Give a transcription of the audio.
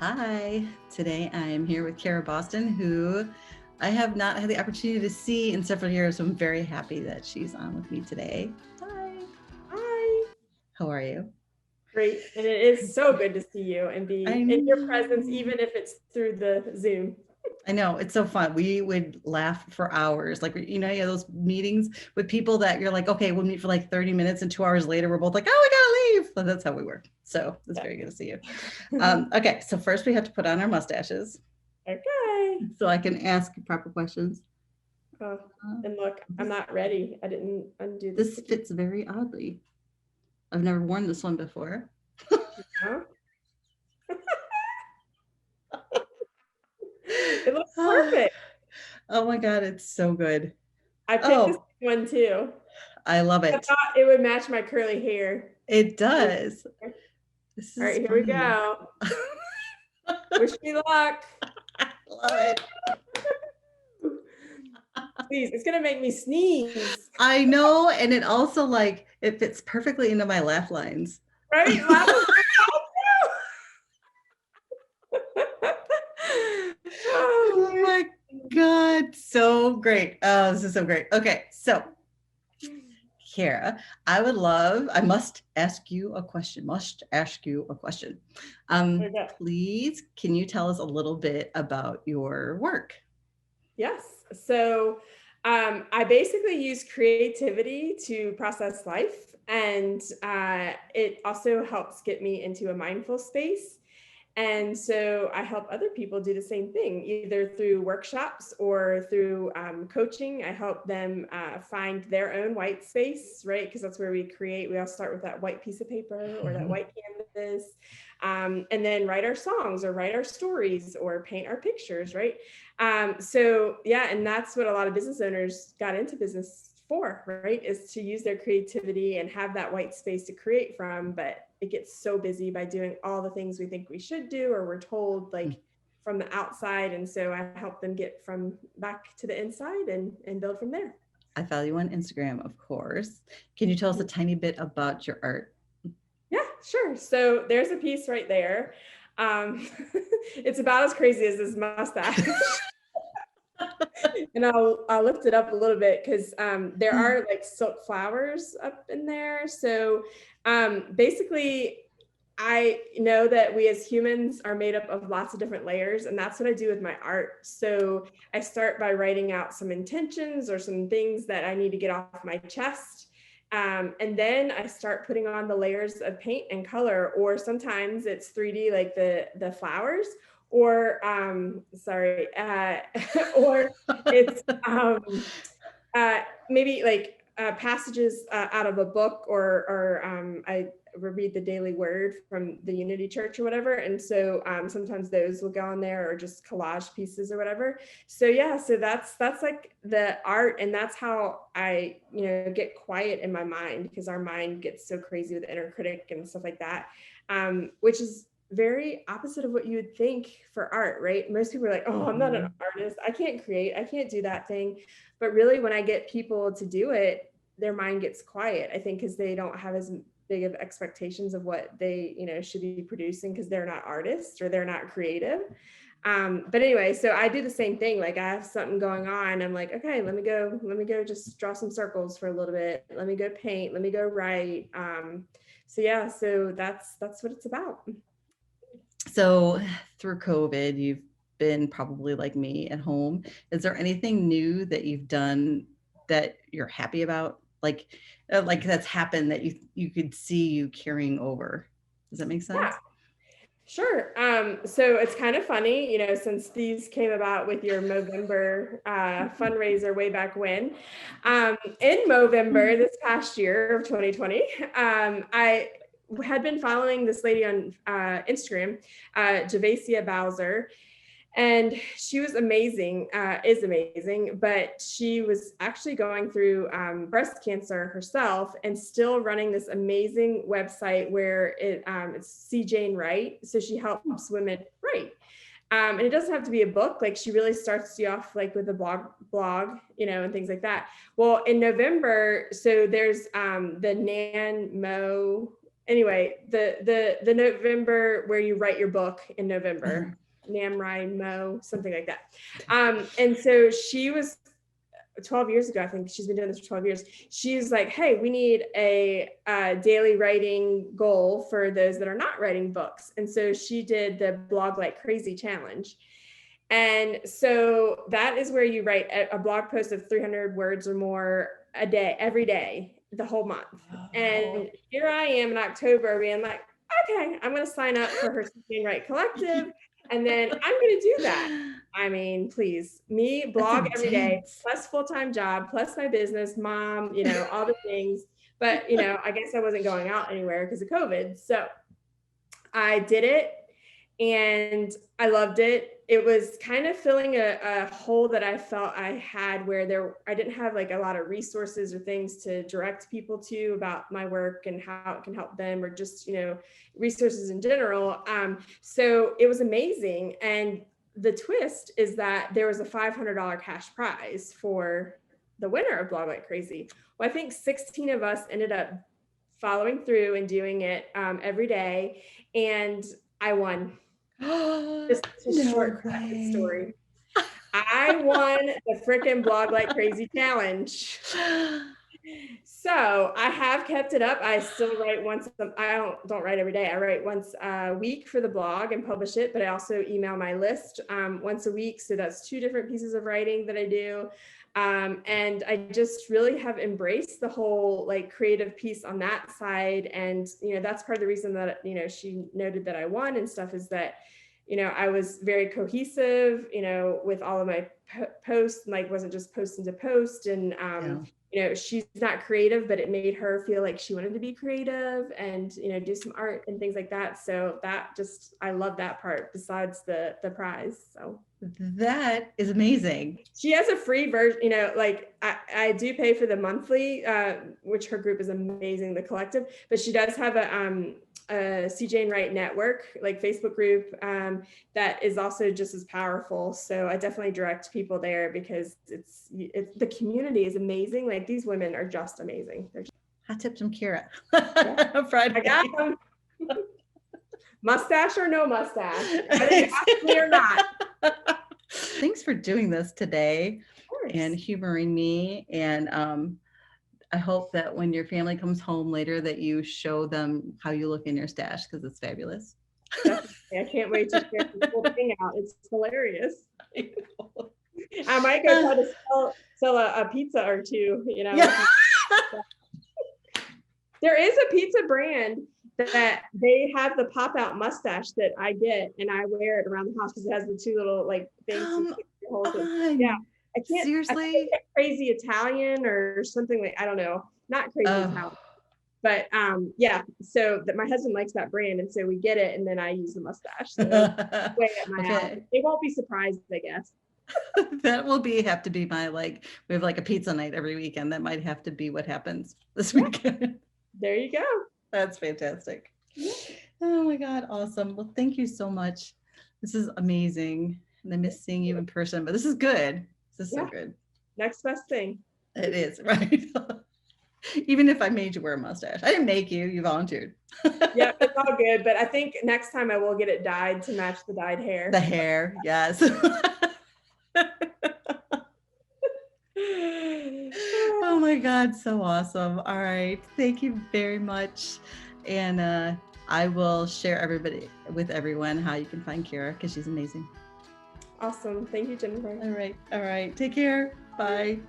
Hi, today I'm here with Kaira.Boston, who I have not had the opportunity to see in several years. So I'm very happy that she's on with me today. Hi. Hi. How are you? Great. And it is so good to see you and I be in your presence, know. even if it's through the Zoom. I know, it's so fun. We would laugh for hours. Like, you have those meetings with people that you're like, okay, we'll meet for like 30 minutes, and 2 hours later, we're both like, oh, we gotta leave. So that's how we work. So it's very good to see you. Okay, so first we have to put on our mustaches Okay. so I can ask proper questions. Oh, Uh, and look, I'm this, not ready. I didn't undo the this sticky. fits very oddly. I've never worn this one before. Huh? It looks perfect. Oh my God, it's so good. I picked this Oh, one too. I love I it. thought it would match my curly hair. It All does. This is right, here we fun. go. Wish me luck. I love it. Please, it's gonna make me sneeze. I know, and it also like it fits perfectly into my laugh lines. Right? Laugh is Oh my God, so great. Oh, this is so great. Okay, so Kara, I must ask you a question, okay. Please, can you tell us a little bit about your work? Yes. So I basically use creativity to process life, and it also helps get me into a mindful space. And so I help other people do the same thing, either through workshops or through coaching. I help them find their own white space, right? Because that's where we create. We all start with that white piece of paper or that white canvas, and then write our songs or write our stories or paint our pictures, right? So yeah, and that's what a lot of business owners got into business for, right? Is to use their creativity and have that white space to create from. But it gets so busy by doing all the things we think we should do or we're told like from the outside. And so I help them get from back to the inside and build from there. I follow you on Instagram, of course. Can you tell us a tiny bit about your art? Yeah, sure. So there's a piece right there. It's about as crazy as this mustache. And I'll lift it up a little bit because there are like silk flowers up in there. So basically, I know that we as humans are made up of lots of different layers, and that's what I do with my art. So I start by writing out some intentions or some things that I need to get off my chest. And then I start putting on the layers of paint and color, or sometimes it's 3D like the flowers, or or it's maybe like passages out of a book, or I read the daily word from the Unity Church or whatever. And so sometimes those will go on there, or just collage pieces or whatever. So yeah, so that's like the art, and that's how I get quiet in my mind, because our mind gets so crazy with the inner critic and stuff like that, which is very opposite of what you would think for art, right? Most people are like, oh, I'm not an artist, I can't create, I can't do that thing. But really, when I get people to do it, their mind gets quiet, I think, because they don't have as big of expectations of what they should be producing, because they're not artists or they're not creative. But anyway, so I do the same thing. Like, I have something going on, I'm like, okay, let me go just draw some circles for a little bit, let me go paint, let me go write. So yeah, so that's what it's about. So through COVID, you've been probably like me at home. Is there anything new that you've done that you're happy about? Like that's happened that you could see you carrying over. Does that make Yeah, sense? sure. So it's kind of funny, since these came about with your Movember fundraiser way back when. In Movember this past year of 2020, I had been following this lady on Instagram, Javacia Bowser, and she was amazing, is amazing, but she was actually going through breast cancer herself, and still running this amazing website where it's C. Jane Wright. So she helps women write. And it doesn't have to be a book. Like, she really starts you off like with a blog, and things like that. Well, in November, so there's the Nan Mo anyway, the November where you write your book in Uh-huh. November, NaMriMo, something like that. And so she was 12 years ago, I think she's been doing this for 12 years. She's like, hey, we need a daily writing goal for those that are not writing books. And so she did the Blog Like Crazy challenge. And so that is where you write a blog post of 300 words or more a day, every day, the whole month. Oh. And here I am in October being like, okay, I'm going to sign up for her Speak and Write Collective. And then I'm going to do that. I mean, please, me That's blog every day, intense. plus full-time job, plus my business, mom, all the things. But, I guess I wasn't going out anywhere because of COVID. So I did it and I loved it. It was kind of filling a hole that I felt I had where I didn't have like a lot of resources or things to direct people to about my work and how it can help them, or just, resources in general. So it was amazing. And the twist is that there was a $500 cash prize for the winner of Blog Like Crazy. Well, I think 16 of us ended up following through and doing it every day. And I won. Just to No shortcut the way. story. I won the freaking Blog Like Crazy challenge. So I have kept it up. I still write once. I don't write every day. I write once a week for the blog and publish it, but I also email my list once a week. So that's 2 different pieces of writing that I do. And I just really have embraced the whole like creative piece on that side. And, that's part of the reason that, she noted that I won and stuff, is that, I was very cohesive, with all of my posts, and like wasn't just posting to post. And, she's not creative, but it made her feel like she wanted to be creative and, do some art and things like that. So I love that part besides the prize. So That is amazing. she has a free version, like I do pay for the monthly, which her group is amazing, the collective, but she does have a CJ and Write network, like Facebook group, that is also just as powerful. So I definitely direct people there because it's the community is amazing. Like these women are just amazing. They're just, Hot tips from Kira. I Friday. got them. Mustache or no mustache, whether you ask me or not. Thanks for doing this today and humoring me. And I hope that when your family comes home later that you show them how you look in your stash, because it's fabulous. Definitely. I can't wait to share this whole thing out. It's hilarious. I might go try to sell a pizza or two, Yeah. There is a pizza brand that they have the pop-out mustache that I get, and I wear it around the house because it has the 2 little like things. Come Yeah, on. I can't. Seriously? I think it's like Crazy Italian or something like, I don't know, not Crazy Italian, but yeah. So that my husband likes that brand, and so we get it, and then I use the mustache. So way at my house. They won't be surprised, I guess. That will have to be my we have like a pizza night every weekend. That might have to be what happens this weekend. There you go. That's fantastic. Oh my God, awesome. Well, thank you so much. This is amazing. And I miss seeing you in person, but this is good. This is so good. Next best thing. It is, right? Even if I made you wear a mustache. I didn't make you, you volunteered. Yeah, it's all good. But I think next time I will get it dyed to match the dyed hair. The hair, yes. Oh my God, so awesome. All right. Thank you very much. And I will share with everyone how you can find Kira because she's amazing. Awesome. Thank you, Jennifer. All right. Take care. Bye.